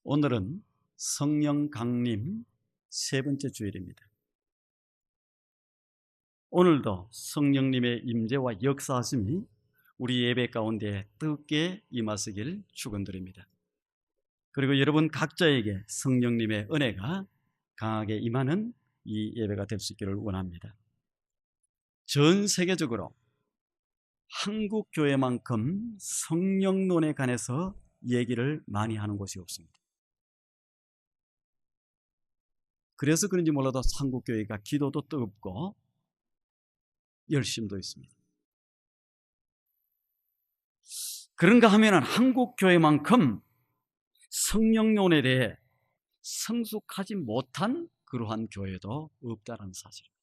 오늘은 성령 강림 세 번째 주일입니다. 오늘도 성령님의 임재와 역사하심이 우리 예배 가운데 뜨겁게 임하시길 축원드립니다. 그리고 여러분 각자에게 성령님의 은혜가 강하게 임하는 이 예배가 될 수 있기를 원합니다. 전 세계적으로 한국 교회만큼 성령론에 관해서 얘기를 많이 하는 곳이 없습니다. 그래서 그런지 몰라도 한국 교회가 기도도 뜨겁고 열심도 있습니다. 그런가 하면은 한국 교회만큼 성령론에 대해 성숙하지 못한 그러한 교회도 없다는 사실입니다.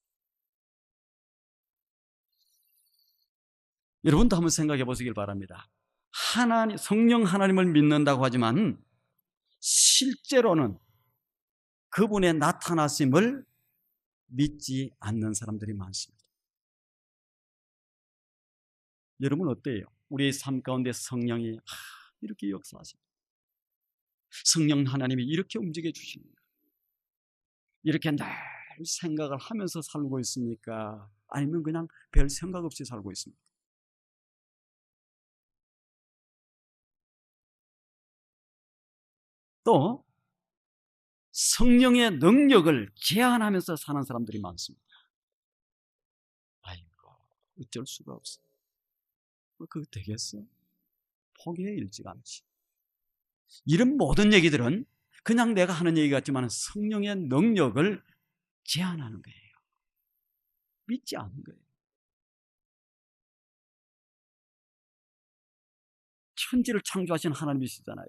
여러분도 한번 생각해 보시길 바랍니다. 성령 하나님을 믿는다고 하지만 실제로는 그분의 나타나심을 믿지 않는 사람들이 많습니다. 여러분 어때요? 우리의 삶 가운데 성령이 이렇게 역사하십니다. 성령 하나님이 이렇게 움직여 주십니다. 이렇게 늘 생각을 하면서 살고 있습니까? 아니면 그냥 별 생각 없이 살고 있습니까? 또 성령의 능력을 제한하면서 사는 사람들이 많습니다. 아이고, 어쩔 수가 없어. 그거 되겠어? 포기해, 일찌감치. 이런 모든 얘기들은 그냥 내가 하는 얘기 같지만 성령의 능력을 제한하는 거예요. 믿지 않는 거예요. 천지를 창조하신 하나님이시잖아요.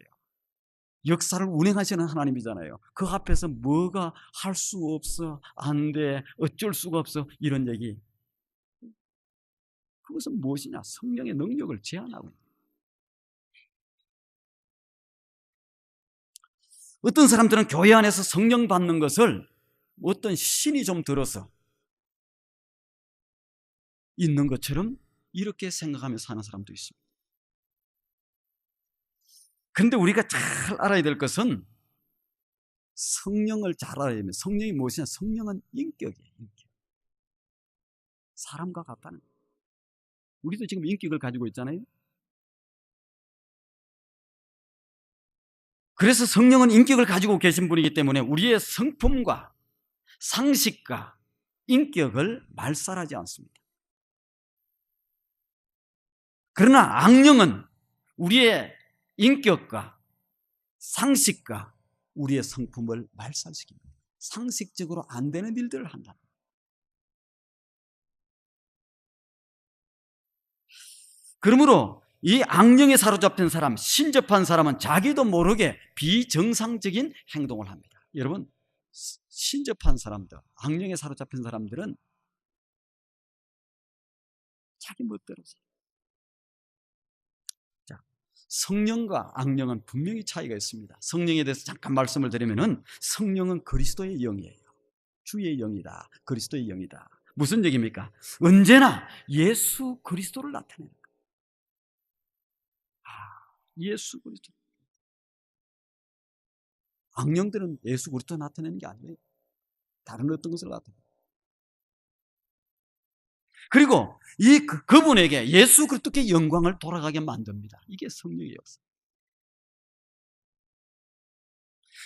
역사를 운행하시는 하나님이잖아요. 그 앞에서 뭐가 할 수 없어, 안 돼, 어쩔 수가 없어, 이런 얘기. 그것은 무엇이냐? 성령의 능력을 제한하고 있는 거예요. 어떤 사람들은 교회 안에서 성령 받는 것을 어떤 신이 좀 들어서 있는 것처럼 이렇게 생각하며 사는 사람도 있습니다. 그런데 우리가 잘 알아야 될 것은 성령을 잘 알아야 됩니다. 성령이 무엇이냐? 성령은 인격이에요. 인격. 사람과 같다는 거예요. 우리도 지금 인격을 가지고 있잖아요. 그래서 성령은 인격을 가지고 계신 분이기 때문에 우리의 성품과 상식과 인격을 말살하지 않습니다. 그러나 악령은 우리의 인격과 상식과 우리의 성품을 말살시킵니다. 상식적으로 안 되는 일들을 한다. 그러므로 이 악령에 사로잡힌 사람, 신접한 사람은 자기도 모르게 비정상적인 행동을 합니다. 여러분, 신접한 사람들, 악령에 사로잡힌 사람들은 자기 멋대로 살아요. 자, 성령과 악령은 분명히 차이가 있습니다. 성령에 대해서 잠깐 말씀을 드리면은 성령은 그리스도의 영이에요. 주의 영이다. 그리스도의 영이다. 무슨 얘기입니까? 언제나 예수 그리스도를 나타내는 거예요. 예수 그리스도. 악령들은 예수 그리스도 나타내는 게 아니에요. 다른 어떤 것을 나타내요. 그리고 그분에게 예수 그리스도께 영광을 돌아가게 만듭니다. 이게 성령의 역사.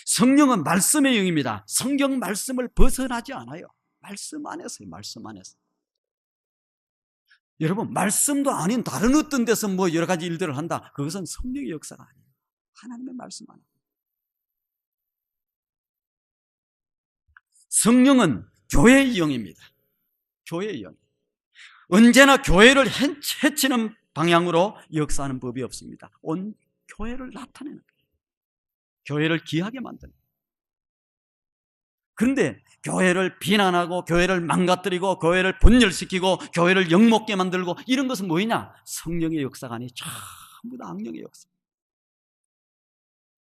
성령은 말씀의 영입니다. 성경 말씀을 벗어나지 않아요. 말씀 안에서요. 말씀 안에서. 여러분, 말씀도 아닌 다른 어떤 데서 뭐 여러 가지 일들을 한다. 그것은 성령의 역사가 아니에요. 하나님의 말씀 안에. 성령은 교회의 영입니다. 교회의 영. 언제나 교회를 해치는 방향으로 역사하는 법이 없습니다. 온 교회를 나타내는 거예요. 교회를 귀하게 만드는 거예요. 그런데 교회를 비난하고 교회를 망가뜨리고 교회를 분열시키고 교회를 욕먹게 만들고 이런 것은 뭐냐? 성령의 역사가 아니에요. 전부 다 악령의 역사.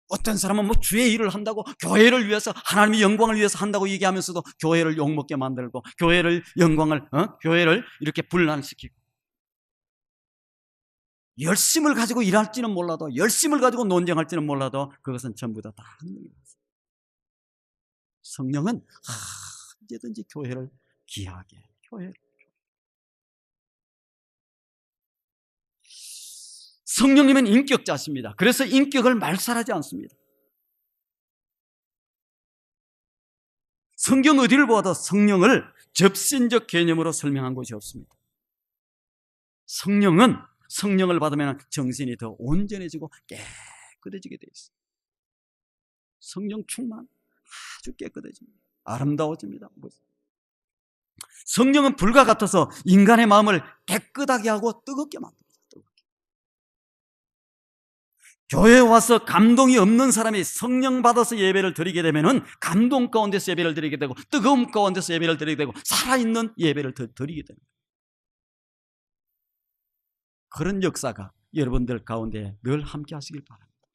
어떤 사람은 뭐 주의 일을 한다고 교회를 위해서 하나님의 영광을 위해서 한다고 얘기하면서도 교회를 욕먹게 만들고 교회를 교회를 이렇게 분란시키고 열심을 가지고 일할지는 몰라도, 열심을 가지고 논쟁할지는 몰라도 그것은 전부 다 하나님의 것입니다. 성령은 언제든지 교회를 귀하게, 교회를. 성령님은 인격자십니다. 그래서 인격을 말살하지 않습니다. 성경 어디를 보아도 성령을 접신적 개념으로 설명한 곳이 없습니다. 성령을 받으면 정신이 더 온전해지고 깨끗해지게 되어 있습니다. 성령 충만 아주 깨끗해집니다. 아름다워집니다. 성령은 불과 같아서 인간의 마음을 깨끗하게 하고 뜨겁게 만듭니다. 교회에 와서 감동이 없는 사람이 성령 받아서 예배를 드리게 되면 감동 가운데서 예배를 드리게 되고 뜨거움 가운데서 예배를 드리게 되고 살아있는 예배를 드리게 됩니다. 그런 역사가 여러분들 가운데 늘 함께 하시길 바랍니다.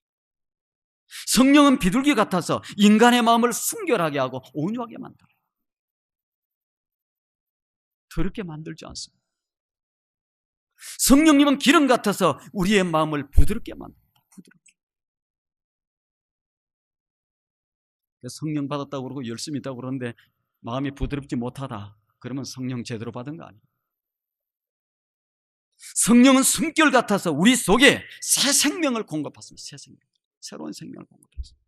성령은 비둘기 같아서 인간의 마음을 순결하게 하고 온유하게 만들어요. 더럽게 만들지 않습니다. 성령님은 기름 같아서 우리의 마음을 부드럽게 만듭니다. 부드럽게. 성령 받았다고 그러고 열심히 있다고 그러는데 마음이 부드럽지 못하다 그러면 성령 제대로 받은 거 아니에요. 성령은 숨결 같아서 우리 속에 새 생명을 공급했습니다. 새 생명, 새로운 생명을 공급했습니다.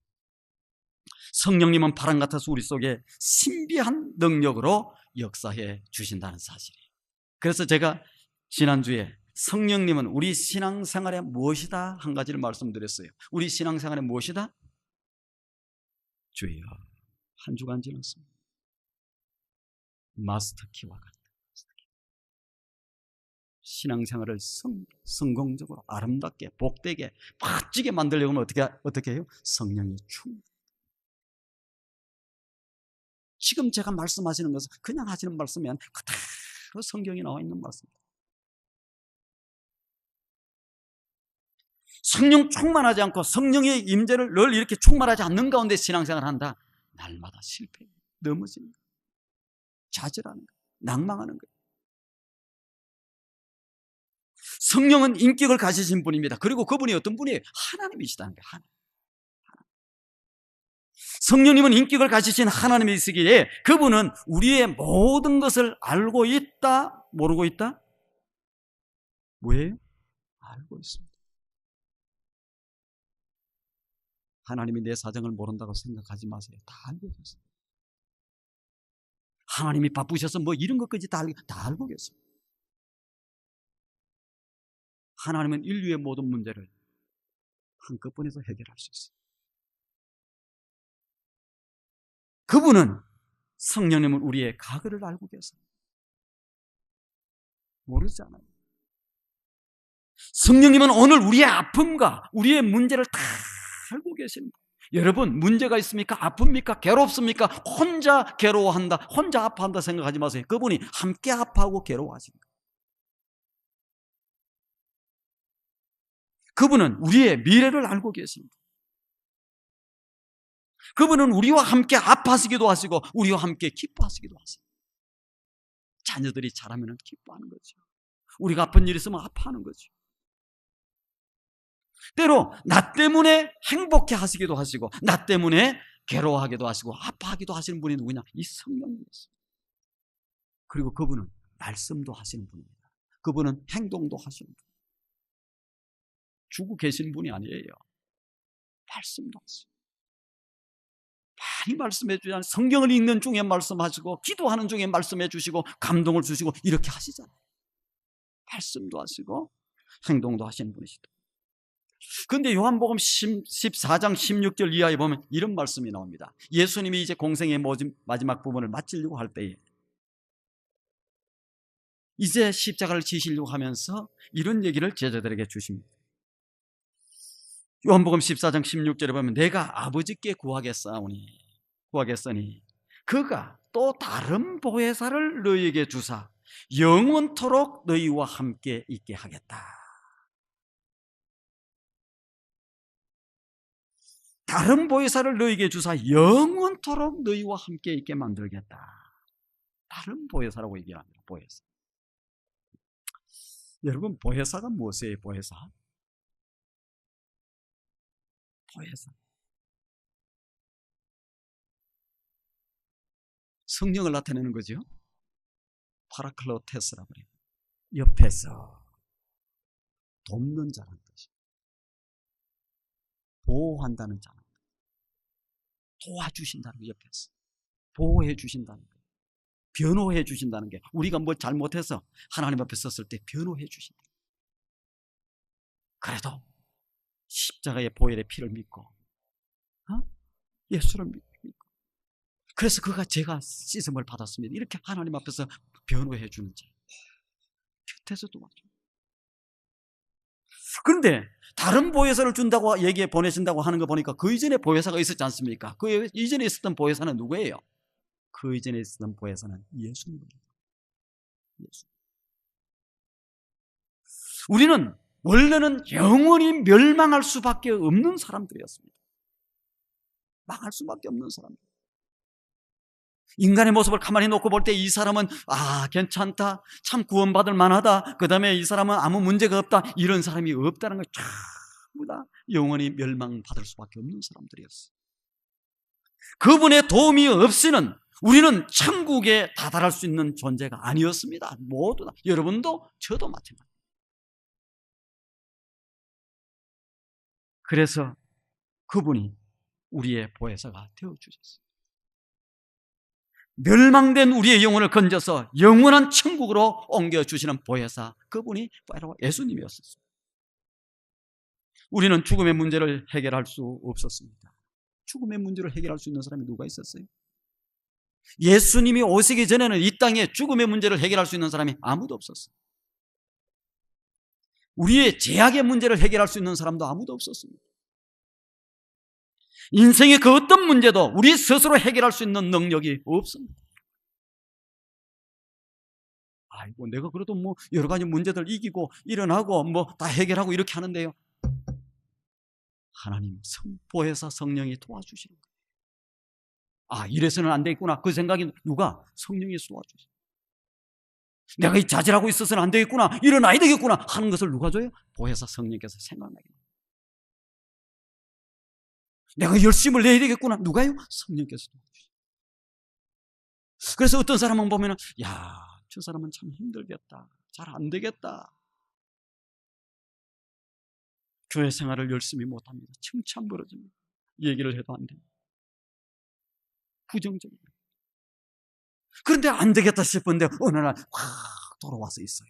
성령님은 바람 같아서 우리 속에 신비한 능력으로 역사해 주신다는 사실이에요. 그래서 제가 지난주에 성령님은 우리 신앙생활에 무엇이다 한 가지를 말씀드렸어요. 우리 신앙생활에 무엇이다? 주여, 한 주간 지났습니다. 마스터키와 같다. 신앙생활을 성공적으로 아름답게 복되게 멋지게 만들려고 하면 어떻게 해요? 성령이 충만. 지금 제가 말씀하시는 것은 그냥 하시는 말씀이 아니라 그대로 성경에 나와 있는 말씀입니다. 성령 충만하지 않고 성령의 임재를 늘 이렇게 충만하지 않는 가운데 신앙생활을 한다. 날마다 실패해요. 넘어지는 거예요. 좌절하는 거예요. 낭망하는 거예요. 성령은 인격을 가지신 분입니다. 그리고 그분이 어떤 분이에요? 하나님이시다는 거예요. 하나님. 성령님은 인격을 가지신 하나님이시기에 그분은 우리의 모든 것을 알고 있다, 모르고 있다? 뭐예요? 알고 있습니다. 하나님이 내 사정을 모른다고 생각하지 마세요. 다 알고 계세요. 하나님이 바쁘셔서 뭐 이런 것까지 다 알고 계세요. 하나님은 인류의 모든 문제를 한꺼번에서 해결할 수 있어요. 그분은 성령님은 우리의 과거를 알고 계세요. 모르지 않아요. 성령님은 오늘 우리의 아픔과 우리의 문제를 다 알고 계십니다. 여러분, 문제가 있습니까? 아픕니까? 괴롭습니까? 혼자 괴로워한다, 혼자 아파한다 생각하지 마세요. 그분이 함께 아파하고 괴로워하십니다. 그분은 우리의 미래를 알고 계십니다. 그분은 우리와 함께 아파하시기도 하시고 우리와 함께 기뻐하시기도 하세요. 자녀들이 잘하면 기뻐하는 거죠. 우리가 아픈 일 있으면 아파하는 거죠. 때로 나 때문에 행복해 하시기도 하시고 나 때문에 괴로워하기도 하시고 아파하기도 하시는 분이 누구냐? 이 성령님이었어요. 그리고 그분은 말씀도 하시는 분입니다. 그분은 행동도 하시는 분. 주고 계신 분이 아니에요. 말씀도 하시고 많이 말씀해 주잖아요. 성경을 읽는 중에 말씀하시고 기도하는 중에 말씀해 주시고 감동을 주시고 이렇게 하시잖아요. 말씀도 하시고 행동도 하시는 분이시다. 그런데 요한복음 14장 16절 이하에 보면 이런 말씀이 나옵니다. 예수님이 이제 공생의 마지막 부분을 마치려고 할 때에 이제 십자가를 지시려고 하면서 이런 얘기를 제자들에게 주십니다. 요한복음 14장 16절에 보면 내가 아버지께 구하겠사오니 그가 또 다른 보혜사를 너희에게 주사 영원토록 너희와 함께 있게 하겠다. 다른 보혜사를 너희에게 주사 영원토록 너희와 함께 있게 만들겠다. 다른 보혜사라고 얘기합니다. 보혜사. 여러분, 보혜사가 무엇이에요? 보혜사. 성령을 나타내는 거죠. 파라클로테스라고 그래요. 옆에서 돕는 자라는 뜻이에요. 보호한다는 자라는 뜻이에요. 도와주신다는 거, 옆에서 보호해 주신다는 거, 변호해 주신다는 게, 우리가 뭘 잘못해서 하나님 앞에 섰을 때 변호해 주신다. 그래도 십자가의 보혈의 피를 믿고 예수를 믿고, 그래서 그가 제가 씻음을 받았습니다, 이렇게 하나님 앞에서 변호해 주는 자, 곁에서 도와줍니다. 그런데 다른 보혜사를 준다고 얘기해 보내신다고 하는 거 보니까 그 이전에 보혜사가 있었지 않습니까? 그 이전에 있었던 보혜사는 누구예요? 그 이전에 있었던 보혜사는 예수님입니다. 예수. 우리는 원래는 영원히 멸망할 수밖에 없는 사람들이었습니다. 망할 수밖에 없는 사람들. 인간의 모습을 가만히 놓고 볼 때 이 사람은 괜찮다, 참 구원받을 만하다, 그 다음에 이 사람은 아무 문제가 없다, 이런 사람이 없다는 걸 전부 다 영원히 멸망받을 수밖에 없는 사람들이었어요. 그분의 도움이 없이는 우리는 천국에 다다를 수 있는 존재가 아니었습니다. 모두 다. 여러분도 저도 마찬가지입니다. 그래서 그분이 우리의 보혜사가 되어주셨어요. 멸망된 우리의 영혼을 건져서 영원한 천국으로 옮겨주시는 보혜사, 그분이 바로 예수님이었습니다. 우리는 죽음의 문제를 해결할 수 없었습니다. 죽음의 문제를 해결할 수 있는 사람이 누가 있었어요? 예수님이 오시기 전에는 이 땅에 죽음의 문제를 해결할 수 있는 사람이 아무도 없었어요. 우리의 죄악의 문제를 해결할 수 있는 사람도 아무도 없었습니다. 인생의 그 어떤 문제도 우리 스스로 해결할 수 있는 능력이 없습니다. 아이고, 내가 그래도 여러 가지 문제들 이기고 일어나고 다 해결하고 이렇게 하는데요, 하나님 보혜사 성령이 도와주시는 거예요. 이래서는 안 되겠구나, 그 생각이 누가? 성령이 도와주시는 거예요. 내가 이 자질하고 있어서는 안 되겠구나, 일어나야 되겠구나 하는 것을 누가 줘요? 보혜사 성령께서 생각나게 합니다. 내가 열심을 내야 되겠구나, 누가요? 성령께서 도와주시죠. 그래서 어떤 사람은 보면 저 사람은 참 힘들겠다, 잘 안 되겠다, 교회 생활을 열심히 못합니다, 칭찬 벌어집니다, 얘기를 해도 안 됩니다, 부정적입니다. 그런데 안 되겠다 싶은데 어느 날 확 돌아와서 있어요.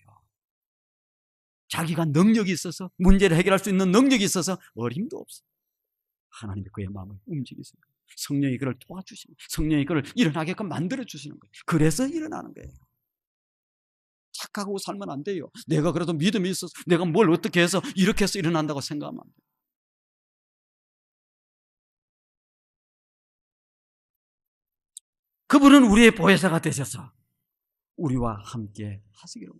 자기가 능력이 있어서, 문제를 해결할 수 있는 능력이 있어서 어림도 없어요. 하나님이 그의 마음을 움직이세요. 성령이 그를 도와주시는 거예요. 성령이 그를 일어나게끔 만들어주시는 거예요. 그래서 일어나는 거예요. 착각하고 살면 안 돼요. 내가 그래도 믿음이 있어서, 내가 뭘 어떻게 해서 이렇게 해서 일어난다고 생각하면 안 돼요. 그분은 우리의 보혜사가 되셔서 우리와 함께 하시기로.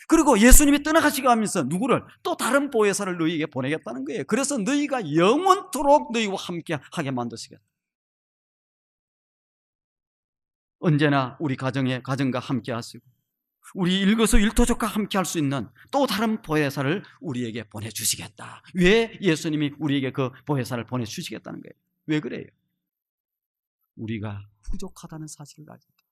그리고 예수님이 떠나가시고 하면서 누구를? 또 다른 보혜사를 너희에게 보내겠다는 거예요. 그래서 너희가 영원토록 너희와 함께 하게 만드시겠다. 언제나 우리 가정과 함께 하시고 우리 일거수일투족과 함께 할 수 있는 또 다른 보혜사를 우리에게 보내주시겠다. 왜 예수님이 우리에게 그 보혜사를 보내주시겠다는 거예요? 왜 그래요? 우리가 부족하다는 사실을 알기 때문에,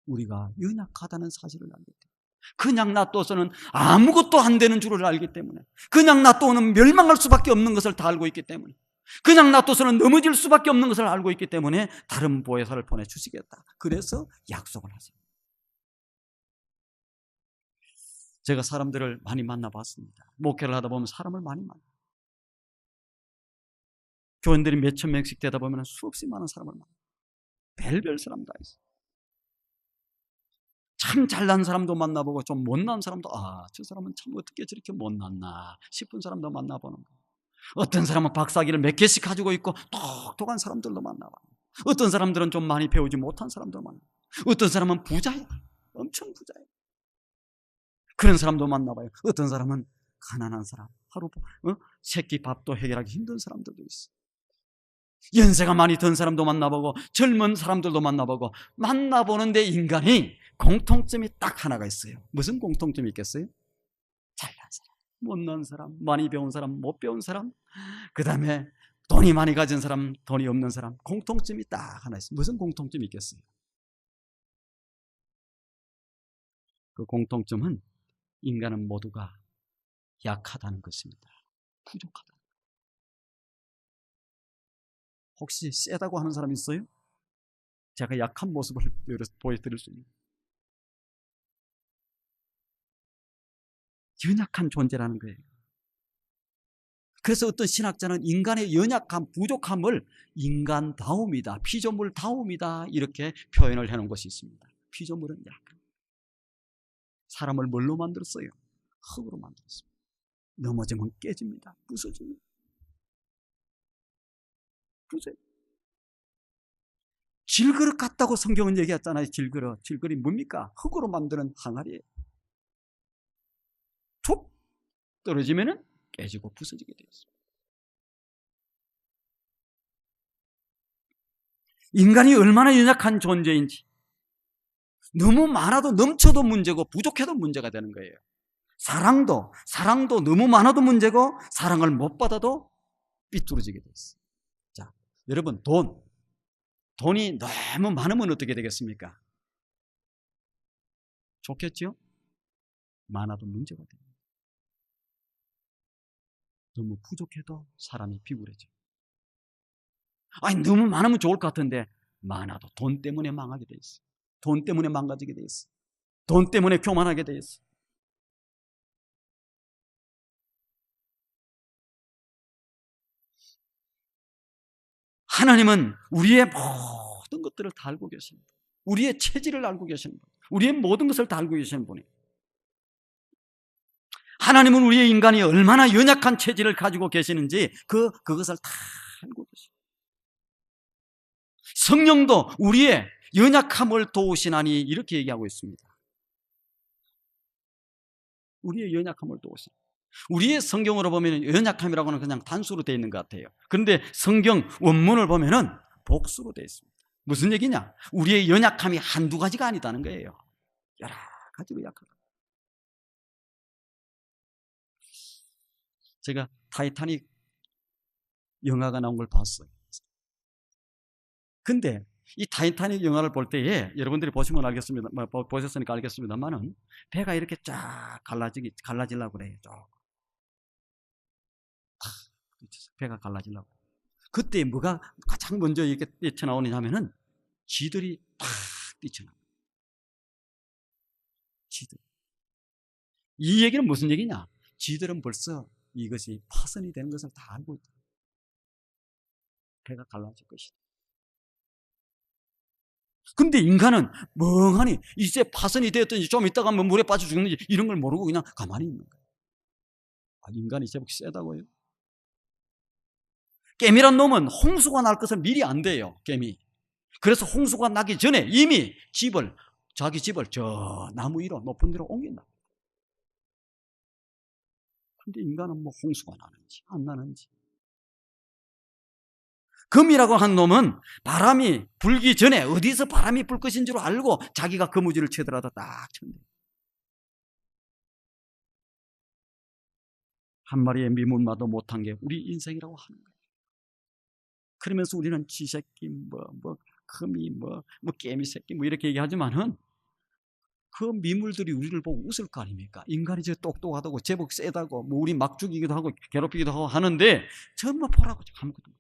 우리가 연약하다는 사실을 알기 때문에, 그냥 놔둬서는 아무것도 안 되는 줄을 알기 때문에, 그냥 놔둬는 멸망할 수밖에 없는 것을 다 알고 있기 때문에, 그냥 놔둬서는 넘어질 수밖에 없는 것을 알고 있기 때문에 다른 보혜사를 보내주시겠다. 그래서 약속을 하세요. 제가 사람들을 많이 만나봤습니다. 목회를 하다 보면 사람을 많이 만나요. 교인들이 몇천 명씩 되다 보면 수없이 많은 사람을 만나요. 별별 사람 다 있어요. 참 잘난 사람도 만나보고 좀 못난 사람도, 저 사람은 참 어떻게 저렇게 못났나 싶은 사람도 만나보는 거예요. 어떤 사람은 박사학위를 몇 개씩 가지고 있고 똑똑한 사람들도 만나봐요. 어떤 사람들은 좀 많이 배우지 못한 사람도 만나요. 어떤 사람은 부자예요. 엄청 부자예요. 그런 사람도 만나봐요. 어떤 사람은 가난한 사람, 하루 새끼 밥도 해결하기 힘든 사람들도 있어요. 연세가 많이 든 사람도 만나보고 젊은 사람들도 만나보고, 만나보는데 인간이 공통점이 딱 하나가 있어요. 무슨 공통점이 있겠어요? 잘난 사람, 못난 사람, 많이 배운 사람, 못 배운 사람, 그 다음에 돈이 많이 가진 사람, 돈이 없는 사람, 공통점이 딱 하나 있어요. 무슨 공통점이 있겠어요? 그 공통점은 인간은 모두가 약하다는 것입니다. 부족하다. 혹시 세다고 하는 사람 있어요? 제가 약한 모습을 보여드릴 수 있는, 연약한 존재라는 거예요. 그래서 어떤 신학자는 인간의 연약함, 부족함을 인간다움이다, 피조물다움이다, 이렇게 표현을 해놓은 것이 있습니다. 피조물은 약한, 사람을 뭘로 만들었어요? 흙으로 만들었습니다. 넘어지면 깨집니다. 부서집니다. 질그릇 같다고 성경은 얘기했잖아요. 질그릇이 뭡니까? 흙으로 만드는 항아리예요. 툭 떨어지면 깨지고 부서지게 되어 있습니다. 인간이 얼마나 연약한 존재인지, 너무 많아도 넘쳐도 문제고 부족해도 문제가 되는 거예요. 사랑도 너무 많아도 문제고 사랑을 못 받아도 삐뚤어지게 되어 있어요. 자, 여러분, 돈이 너무 많으면 어떻게 되겠습니까? 좋겠죠? 많아도 문제가 됩니다. 너무 부족해도 사람이 비굴해져요. 아니, 너무 많으면 좋을 것 같은데 많아도 돈 때문에 망하게 돼 있어. 돈 때문에 망가지게 돼 있어. 돈 때문에 교만하게 돼 있어. 하나님은 우리의 모든 것들을 다 알고 계십니다. 우리의 체질을 알고 계시는 분, 우리의 모든 것을 다 알고 계시는 분이에요. 하나님은 우리의 인간이 얼마나 연약한 체질을 가지고 계시는지 그것을 다 알고 계십니다. 성령도 우리의 연약함을 도우시나니 이렇게 얘기하고 있습니다. 우리의 연약함을 도우시나니. 우리의 성경으로 보면 연약함이라고는 그냥 단수로 되어 있는 것 같아요. 그런데 성경 원문을 보면은 복수로 되어 있습니다. 무슨 얘기냐? 우리의 연약함이 한두 가지가 아니다는 거예요. 여러 가지로 약하다. 제가 타이타닉 영화가 나온 걸 봤어요. 근데 이 타이타닉 영화를 볼 때에 여러분들이 보시면 알겠습니다. 보셨으니까 알겠습니다만은 배가 이렇게 쫙 갈라지려고 그래요. 배가 갈라지려고. 그때 뭐가 가장 먼저 이렇게 뛰쳐나오느냐 하면은 쥐들이 팍 뛰쳐나옵니다. 쥐들. 이 얘기는 무슨 얘기냐? 쥐들은 벌써 이것이 파선이 되는 것을 다 알고 있다. 배가 갈라질 것이다. 근데 인간은 멍하니 이제 파선이 되었든지 좀 있다가 뭐 물에 빠져 죽는지 이런 걸 모르고 그냥 가만히 있는 거예요. 인간이 제법 세다고요? 개미란 놈은 홍수가 날 것을 미리 안대요. 개미. 그래서 홍수가 나기 전에 이미 자기 집을 저 나무 위로 높은 데로 옮긴다. 근데 인간은 뭐 홍수가 나는지 안 나는지. 금이라고 한 놈은 바람이 불기 전에 어디서 바람이 불 것인 줄 알고 자기가 거무줄을 치더라도 딱 쳤네. 한 마리의 미문마도 못한 게 우리 인생이라고 하는 거예요. 그러면서 우리는 쥐새끼, 금이, 깨미 새끼, 이렇게 얘기하지만은 그 미물들이 우리를 보고 웃을 거 아닙니까? 인간이 저 똑똑하다고, 제법 세다고, 우리 막 죽이기도 하고, 괴롭히기도 하고 하는데, 전부 보라고, 아무것도.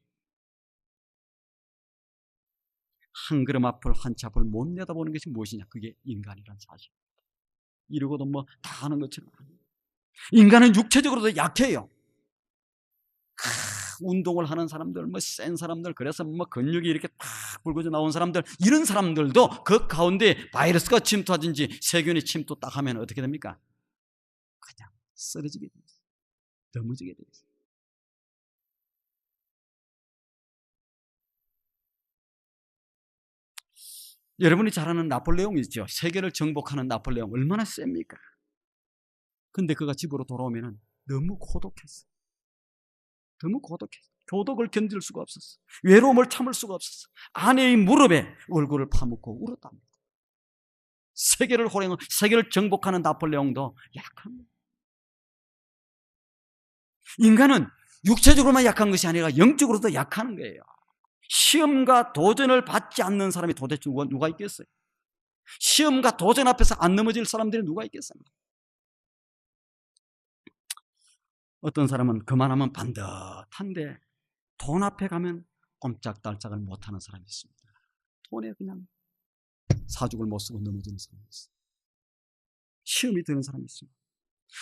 한 걸음 앞을 한 치 앞을 못 내다보는 것이 무엇이냐? 그게 인간이란 사실. 이러고도 다 하는 것처럼. 인간은 육체적으로도 약해요. 운동을 하는 사람들, 센 사람들, 그래서 근육이 이렇게 탁 굵어져 나온 사람들, 이런 사람들도 그 가운데 바이러스가 침투하든지 세균이 침투 딱 하면 어떻게 됩니까? 그냥 쓰러지게 돼 있어요. 넘어지게 돼 있어요. 여러분이 잘 아는 나폴레옹 있죠? 세계를 정복하는 나폴레옹 얼마나 셉니까? 근데 그가 집으로 돌아오면 너무 고독했어. 너무 고독했어. 고독을 견딜 수가 없었어. 외로움을 참을 수가 없었어. 아내의 무릎에 얼굴을 파묻고 울었답니다. 세계를 정복하는 나폴레옹도 약합니다. 인간은 육체적으로만 약한 것이 아니라 영적으로도 약하는 거예요. 시험과 도전을 받지 않는 사람이 도대체 누가 있겠어요? 시험과 도전 앞에서 안 넘어질 사람들이 누가 있겠습니까? 어떤 사람은 그만하면 반듯한데 돈 앞에 가면 꼼짝달짝을 못하는 사람이 있습니다. 돈에 그냥 사죽을 못 쓰고 넘어지는 사람이 있어요. 시험이 드는 사람이 있습니다.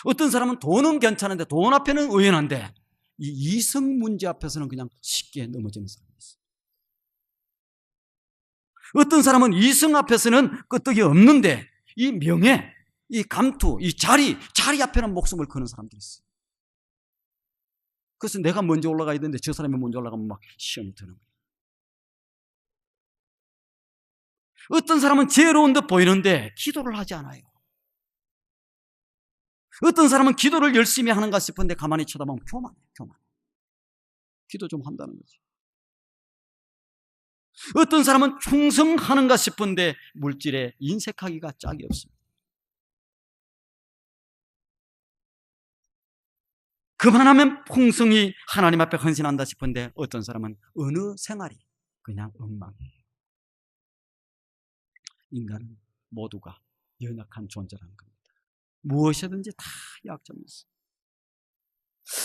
어떤 사람은 돈은 괜찮은데 돈 앞에는 의연한데 이 이성 문제 앞에서는 그냥 쉽게 넘어지는 사람이 있어요. 어떤 사람은 이성 앞에서는 끄떡이 없는데 이 명예, 이 감투, 이 자리 앞에는 목숨을 거는 사람들이 있어요. 그래서 내가 먼저 올라가야 되는데 저 사람이 먼저 올라가면 막 시험이 드는 거예요. 어떤 사람은 지혜로운 듯 보이는데 기도를 하지 않아요. 어떤 사람은 기도를 열심히 하는가 싶은데 가만히 쳐다보면 교만해요. 기도 좀 한다는 거지. 어떤 사람은 충성하는가 싶은데 물질에 인색하기가 짝이 없습니다. 그만하면 풍성히 하나님 앞에 헌신한다 싶은데 어떤 사람은 어느 생활이 그냥 엉망이에요. 인간은 모두가 연약한 존재라는 겁니다. 무엇이든지 다 약점이 있어요.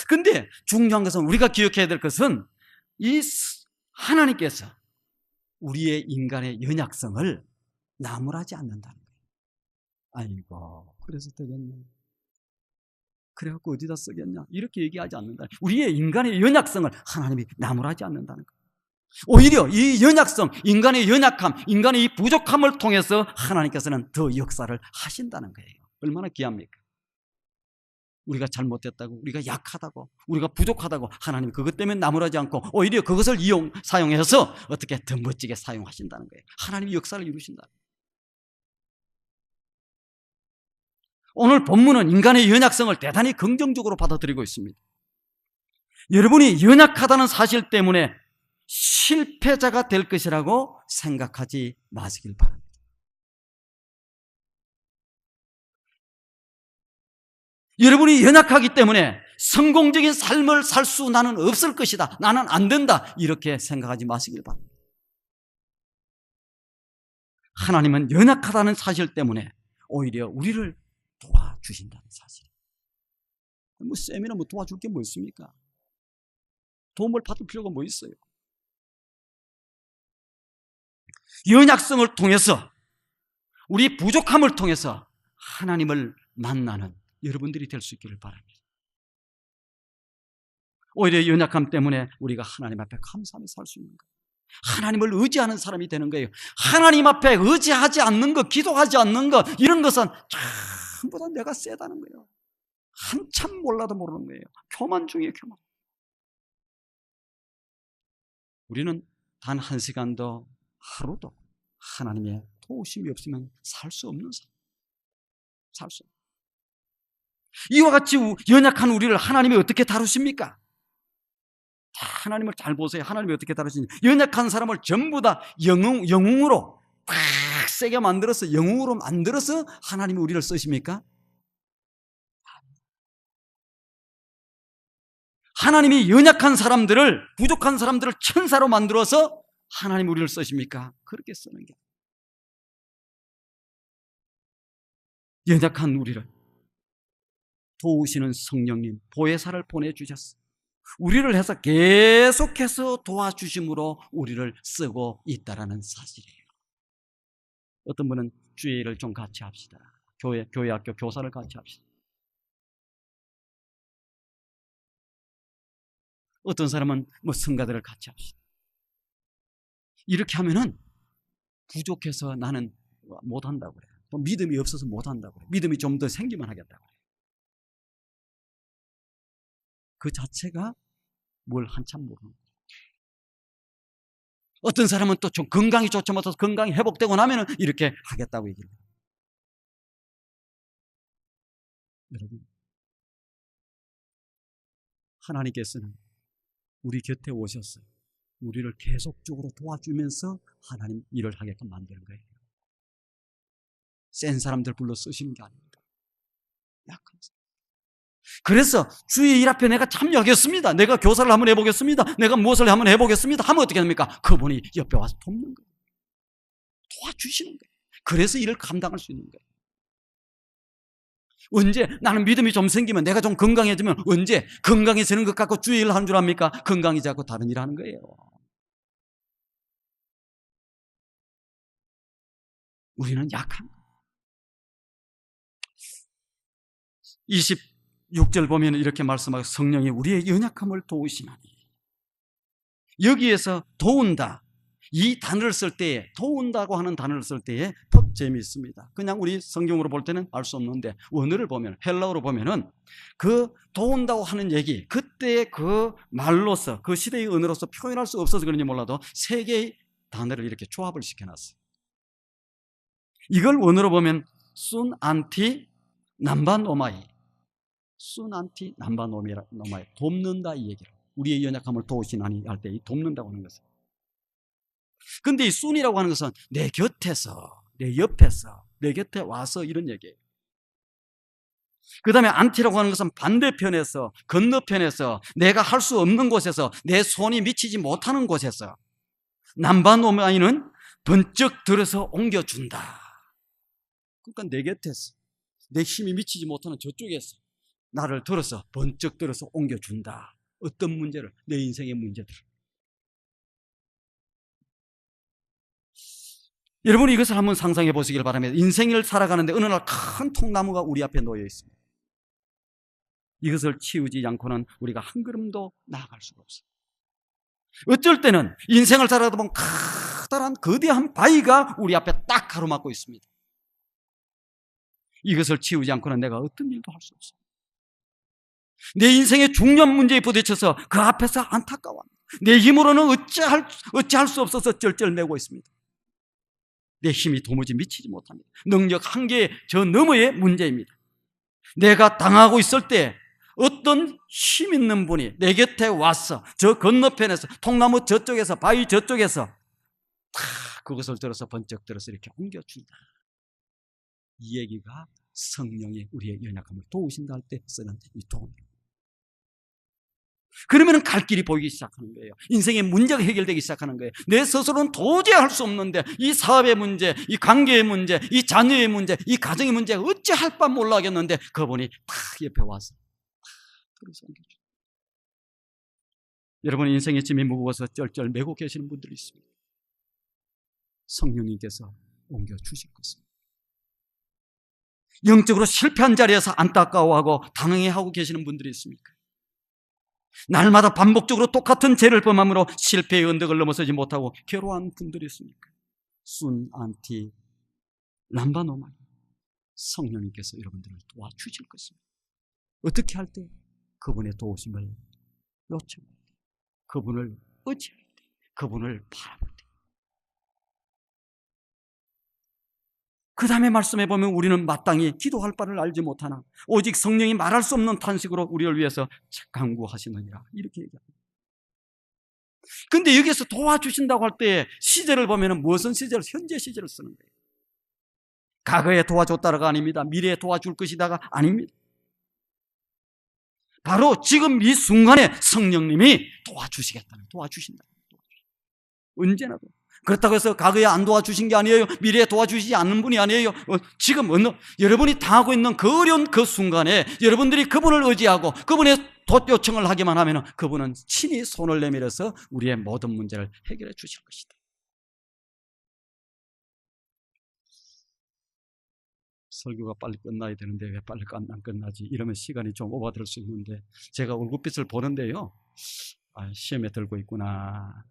근데 중요한 것은 우리가 기억해야 될 것은 이 하나님께서 우리의 인간의 연약성을 나무라지 않는다는 거예요. 아이고 그래서 되겠냐, 그래갖고 어디다 쓰겠냐 이렇게 얘기하지 않는다. 우리의 인간의 연약성을 하나님이 나무라지 않는다는 거예요. 오히려 이 연약성, 인간의 연약함, 인간의 이 부족함을 통해서 하나님께서는 더 역사를 하신다는 거예요. 얼마나 귀합니까? 우리가 잘못됐다고, 우리가 약하다고, 우리가 부족하다고 하나님이 그것 때문에 나무라지 않고 오히려 그것을 사용해서 어떻게 더 멋지게 사용하신다는 거예요. 하나님이 역사를 이루신다. 오늘 본문은 인간의 연약성을 대단히 긍정적으로 받아들이고 있습니다. 여러분이 연약하다는 사실 때문에 실패자가 될 것이라고 생각하지 마시길 바랍니다. 여러분이 연약하기 때문에 성공적인 삶을 살 수 나는 없을 것이다, 나는 안 된다 이렇게 생각하지 마시길 바랍니다. 하나님은 연약하다는 사실 때문에 오히려 우리를 도와주신다는 사실. 쌤이나 도와줄 게 뭐 있습니까? 도움을 받을 필요가 뭐 있어요? 연약성을 통해서, 우리 부족함을 통해서 하나님을 만나는 여러분들이 될 수 있기를 바랍니다. 오히려 연약함 때문에 우리가 하나님 앞에 감사하며 살 수 있는 거예요. 하나님을 의지하는 사람이 되는 거예요. 하나님 앞에 의지하지 않는 것, 기도하지 않는 것, 이런 것은 전부 다 내가 세다는 거예요. 한참 몰라도 모르는 거예요. 교만 중에 교만. 우리는 단 한 시간도 하루도 하나님의 도우심이 없으면 살 수 없는 사람. 살 수 없는. 이와 같이 연약한 우리를 하나님이 어떻게 다루십니까? 하나님을 잘 보세요. 하나님이 어떻게 다루시는지. 연약한 사람을 전부 다 영웅으로 딱 세게 만들어서, 영웅으로 만들어서 하나님이 우리를 쓰십니까? 하나님이 연약한 사람들을, 부족한 사람들을 천사로 만들어서 하나님이 우리를 쓰십니까? 그렇게 쓰는 게. 연약한 우리를 도우시는 성령님, 보혜사를 보내주셨어요. 우리를 해서 계속해서 도와주심으로 우리를 쓰고 있다는 사실이에요. 어떤 분은 주일을 좀 같이 합시다. 교회 학교 교사를 같이 합시다. 어떤 사람은 성가들을 같이 합시다. 이렇게 하면은 부족해서 나는 못한다고 그래요. 또 믿음이 없어서 못한다고 그래요. 믿음이 좀 더 생기면 하겠다고 그래요. 그 자체가 뭘 한참 모르는 거예요. 어떤 사람은 또 좀 건강이 좋지 못해서 건강이 회복되고 나면 이렇게 하겠다고 얘기를 해요. 여러분, 하나님께서는 우리 곁에 오셔서 우리를 계속적으로 도와주면서 하나님 일을 하게끔 만드는 거예요. 센 사람들 불러 쓰시는 게 아닙니다. 약한 사람. 그래서 주의 일 앞에 내가 참여하겠습니다. 내가 교사를 한번 해보겠습니다. 내가 무엇을 한번 해보겠습니다. 하면 어떻게 됩니까? 그분이 옆에 와서 돕는 거예요. 도와주시는 거예요. 그래서 일을 감당할 수 있는 거예요. 언제 나는 믿음이 좀 생기면, 내가 좀 건강해지면, 언제 건강해지는 것 같고 주의 일을 하는 줄 압니까? 건강해지 않고 다른 일 하는 거예요. 우리는 약한 거예요. 26절 보면 이렇게 말씀하고, 성령이 우리의 연약함을 도우시나니. 여기에서 도운다, 이 단어를 쓸 때에, 도운다고 하는 단어를 쓸 때에 더 재미있습니다. 그냥 우리 성경으로 볼 때는 알 수 없는데, 원어를 보면, 헬라어로 보면은 그 도운다고 하는 얘기, 그때의 그 말로서, 그 시대의 언어로서 표현할 수 없어서 그런지 몰라도 세 개의 단어를 이렇게 조합을 시켜놨어요. 이걸 원어로 보면 순 안티 남바노마이, 순 안티 남바노마이, 돕는다 이 얘기로. 우리의 연약함을 도우시나니 할 때 이 돕는다고 하는 것은. 근데 이 순이라고 하는 것은 내 곁에서, 내 옆에서, 내 곁에 와서 이런 얘기예요. 그 다음에 안티라고 하는 것은 반대편에서, 건너편에서, 내가 할 수 없는 곳에서, 내 손이 미치지 못하는 곳에서. 남바노마이는 번쩍 들어서 옮겨준다. 그러니까 내 곁에서, 내 힘이 미치지 못하는 저쪽에서 나를 들어서, 번쩍 들어서 옮겨준다. 어떤 문제를? 내 인생의 문제들. 여러분, 이것을 한번 상상해 보시길 바랍니다. 인생을 살아가는데 어느 날 큰 통나무가 우리 앞에 놓여 있습니다. 이것을 치우지 않고는 우리가 한 걸음도 나아갈 수가 없어요. 어쩔 때는 인생을 살아가다 보면 커다란 거대한 바위가 우리 앞에 딱 가로막고 있습니다. 이것을 치우지 않고는 내가 어떤 일도 할 수 없어요. 내 인생의 중요한 문제에 부딪혀서 그 앞에서 안타까워합니다. 내 힘으로는 어찌할 수 없어서 쩔쩔매고 있습니다. 내 힘이 도무지 미치지 못합니다. 능력 한계 저 너머의 문제입니다. 내가 당하고 있을 때 어떤 힘 있는 분이 내 곁에 와서 저 건너편에서, 통나무 저쪽에서, 바위 저쪽에서 다 그것을 들어서 번쩍 들어서 이렇게 옮겨준다. 이 얘기가 성령이 우리의 연약함을 도우신다 할 때 쓰는 이 도움입니다. 그러면 갈 길이 보이기 시작하는 거예요. 인생의 문제가 해결되기 시작하는 거예요. 내 스스로는 도저히 할 수 없는데, 이 사업의 문제, 이 관계의 문제, 이 자녀의 문제, 이 가정의 문제 어찌 할 바 몰라겠는데 그분이 딱 옆에 와서 들어서 옮겨줘요. 여러분, 인생의 짐이 무거워서 쩔쩔매고 계시는 분들이 있습니다. 성령님께서 옮겨주실 것입니다. 영적으로 실패한 자리에서 안타까워하고 당황해하고 계시는 분들이 있습니까? 날마다 반복적으로 똑같은 죄를 범함으로 실패의 언덕을 넘어서지 못하고 괴로워하는 분들이 있습니까? 순, 안티, 람바노마이, 성령님께서 여러분들을 도와주실 것입니다. 어떻게 할 때? 그분의 도우심을 요청할 때, 그분을 의지할 때, 그분을 바라볼 때. 그 다음에 말씀해 보면 우리는 마땅히 기도할 바를 알지 못하나 오직 성령이 말할 수 없는 탄식으로 우리를 위해서 간구하시느니라, 이렇게 얘기합니다. 근데 여기서 도와주신다고 할 때 시제를 보면 무슨 시제를? 현재 시제를 쓰는 거예요. 과거에 도와줬다가 아닙니다. 미래에 도와줄 것이다가 아닙니다. 바로 지금 이 순간에 성령님이 도와주신다. 언제나도. 그렇다고 해서 과거에 안 도와주신 게 아니에요. 미래에 도와주시지 않는 분이 아니에요. 지금 여러분이 당하고 있는 그 어려운 그 순간에 여러분들이 그분을 의지하고 그분의 요청을 하기만 하면 그분은 친히 손을 내밀어서 우리의 모든 문제를 해결해 주실 것이다. 설교가 빨리 끝나야 되는데 왜 빨리 안 끝나지? 이러면 시간이 좀 오버될 수 있는데, 제가 얼굴빛을 보는데요, 시험에 들고 있구나.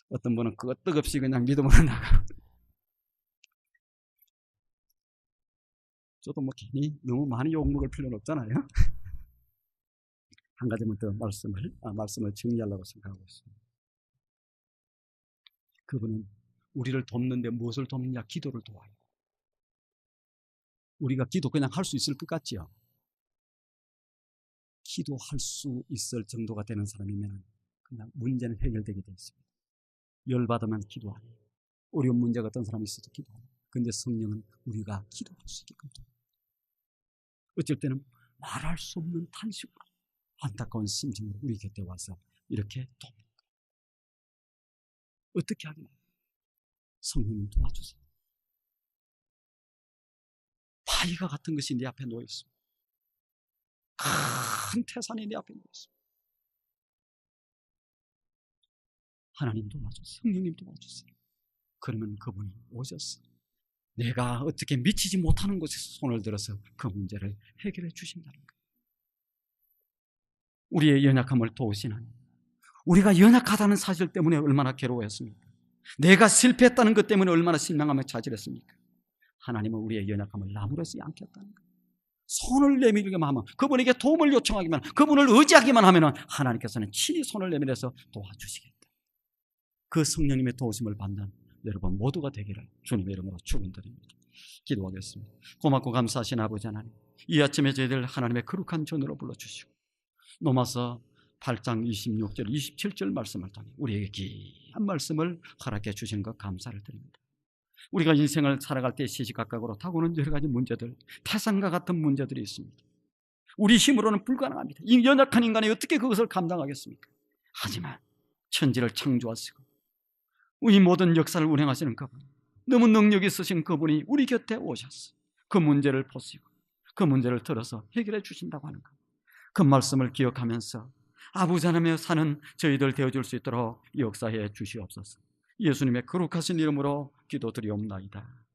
어떤 분은 그거 뜻없이 그냥 믿음으로 나가. 저도 뭐 괜히 너무 많이 욕먹을 필요는 없잖아요. 한 가지만 더 말씀을 정리하려고 생각하고 있습니다. 그분은 우리를 돕는데 무엇을 돕느냐? 기도를 도와요. 우리가 기도 그냥 할 수 있을 것 같지요? 기도할 수 있을 정도가 되는 사람이면 그냥 문제는 해결되게 되어 있습니다. 열받으면 기도하고, 어려운 문제가 어떤 사람이 있어도 기도하고, 그런데 성령은 우리가 기도할 수 있게끔 돕니다. 어쩔 때는 말할 수 없는 탄식으로 안타까운 심정으로 우리 곁에 와서 이렇게 돕니다. 어떻게 하겠나요? 성령님 도와주세요. 바위가 같은 것이 내 앞에 놓여 있습니다. 큰 태산이 내 앞에 놓여 있습니다. 하나님 도와주세요. 성령님 도와주세요. 그러면 그분이 오셔서 내가 어떻게 미치지 못하는 곳에서 손을 들어서 그 문제를 해결해 주신다는 거예요. 우리의 연약함을 도우신 하나님. 우리가 연약하다는 사실 때문에 얼마나 괴로워했습니까? 내가 실패했다는 것 때문에 얼마나 실망하며 좌절했습니까? 하나님은 우리의 연약함을 나무라지 않겠다는 거예요. 손을 내밀기만 하면, 그분에게 도움을 요청하기만, 그분을 의지하기만 하면 하나님께서는 친히 손을 내밀어서 도와주시겠다. 그 성령님의 도우심을 받는 여러분 모두가 되기를 주님의 이름으로 축원드립니다. 기도하겠습니다. 고맙고 감사하신 아버지 하나님, 이 아침에 저희들 하나님의 거룩한 전으로 불러주시고 로마서 8장 26절 27절 말씀을 통해 우리에게 귀한 말씀을 허락해 주신 것 감사를 드립니다. 우리가 인생을 살아갈 때 시시각각으로 타고오는 여러 가지 문제들, 태산과 같은 문제들이 있습니다. 우리 힘으로는 불가능합니다. 이 연약한 인간이 어떻게 그것을 감당하겠습니까? 하지만 천지를 창조하시고 우리 모든 역사를 운행하시는 그분, 너무 능력 있으신 그분이 우리 곁에 오셔서 그 문제를 보시고 그 문제를 들어서 해결해 주신다고 하는 것, 그 말씀을 기억하면서 아버지 하나님의 사는 저희들 되어줄 수 있도록 역사해 주시옵소서. 예수님의 거룩하신 이름으로 기도드리옵나이다.